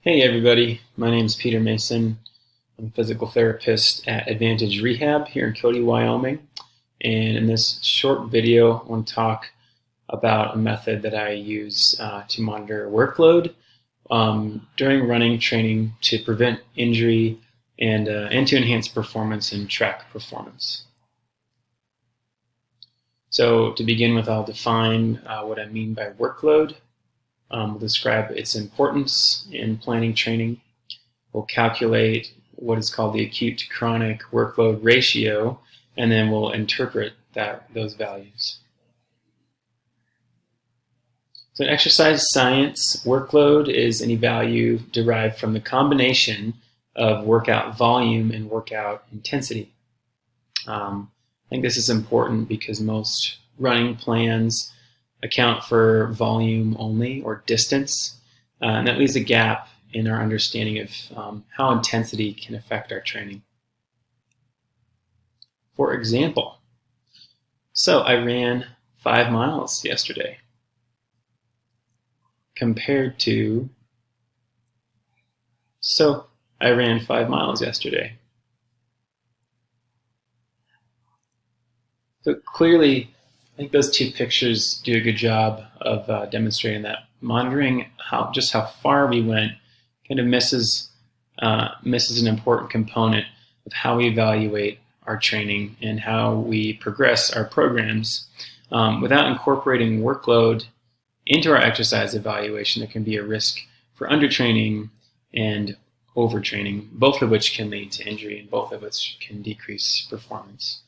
Hey everybody, my name is Peter Mason. I'm a physical therapist at Advantage Rehab here in Cody, Wyoming. And in this short video, I want to talk about a method that I use to monitor workload during running training to prevent injury and to enhance performance and track performance. So to begin with, I'll define what I mean by workload. We'll describe its importance in planning training. We'll calculate what is called the acute to chronic workload ratio, and then we'll interpret those values. So in exercise science, workload is any value derived from the combination of workout volume and workout intensity. I think this is important because most running plans account for volume only or distance, and that leaves a gap in our understanding of how intensity can affect our training. For example, so I ran 5 miles yesterday compared to, so I ran 5 miles yesterday. So clearly, I think those two pictures do a good job of demonstrating that monitoring just how far we went kind of misses an important component of how we evaluate our training and how we progress our programs. Without incorporating workload into our exercise evaluation, there can be a risk for undertraining and overtraining, both of which can lead to injury and both of which can decrease performance.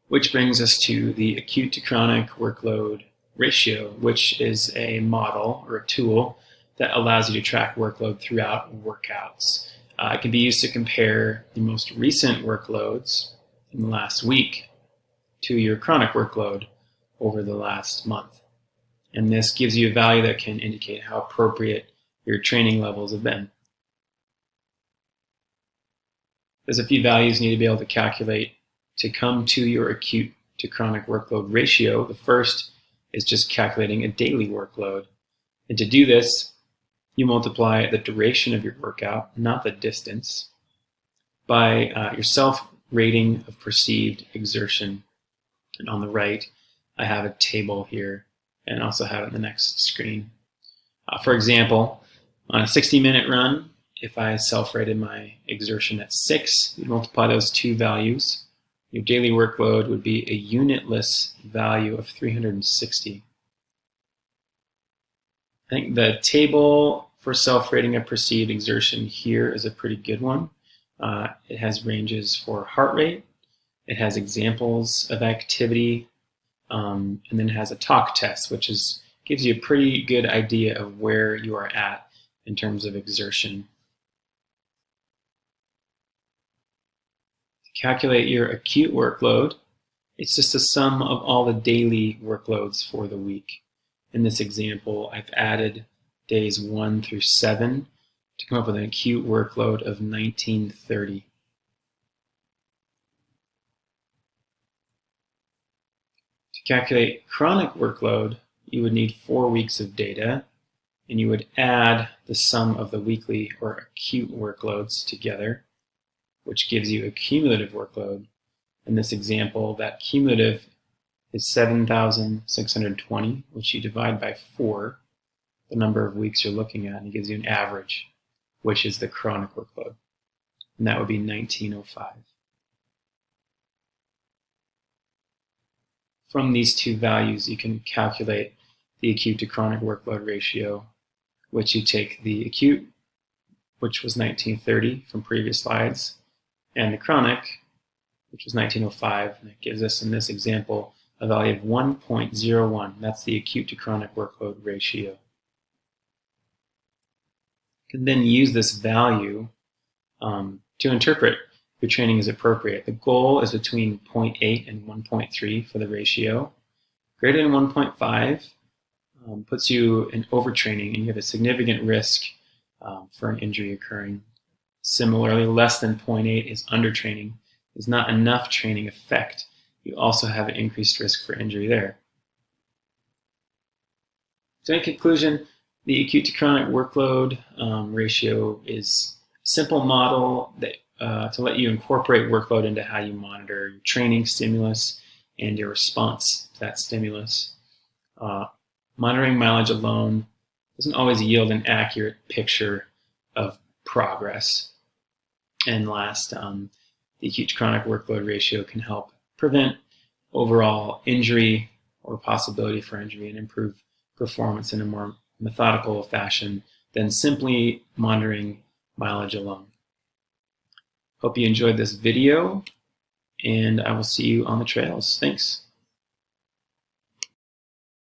Which brings us to the acute to chronic workload ratio, which is a model or a tool that allows you to track workload throughout workouts. It can be used to compare the most recent workloads in the last week to your chronic workload over the last month. And this gives you a value that can indicate how appropriate your training levels have been. There's a few values you need to be able to calculate to come to your acute to chronic workload ratio. The first is just calculating a daily workload. And to do this, you multiply the duration of your workout, not the distance, by your self-rating of perceived exertion. And on the right, I have a table here and also have it in the next screen. For example, on a 60-minute run, if I self-rated my exertion at 6, you'd multiply those two values. Your daily workload would be a unitless value of 360. I think the table for self-rating of perceived exertion here is a pretty good one. It has ranges for heart rate, it has examples of activity, and then it has a talk test, which gives you a pretty good idea of where you are at in terms of exertion. Calculate your acute workload. It's just the sum of all the daily workloads for the week. In this example, I've added days 1 through 7 to come up with an acute workload of 1930. To calculate chronic workload, you would need 4 weeks of data, and you would add the sum of the weekly or acute workloads together, which gives you a cumulative workload. In this example, that cumulative is 7,620, which you divide by 4, the number of weeks you're looking at, and it gives you an average, which is the chronic workload. And that would be 1905. From these two values, you can calculate the acute to chronic workload ratio, which you take the acute, which was 1930 from previous slides, and the chronic, which was 1905, and it gives us, in this example, a value of 1.01. That's the acute to chronic workload ratio. You can then use this value to interpret if your training is appropriate. The goal is between 0.8 and 1.3 for the ratio. Greater than 1.5 puts you in overtraining, and you have a significant risk for an injury occurring. Similarly, less than 0.8 is undertraining, is not enough training effect. You also have an increased risk for injury there. So in conclusion, the acute to chronic workload ratio is a simple model that to let you incorporate workload into how you monitor your training stimulus and your response to that stimulus. Monitoring mileage alone doesn't always yield an accurate picture of progress. And last, the acute to chronic workload ratio can help prevent overall injury or possibility for injury and improve performance in a more methodical fashion than simply monitoring mileage alone. Hope you enjoyed this video, and I will see you on the trails. Thanks.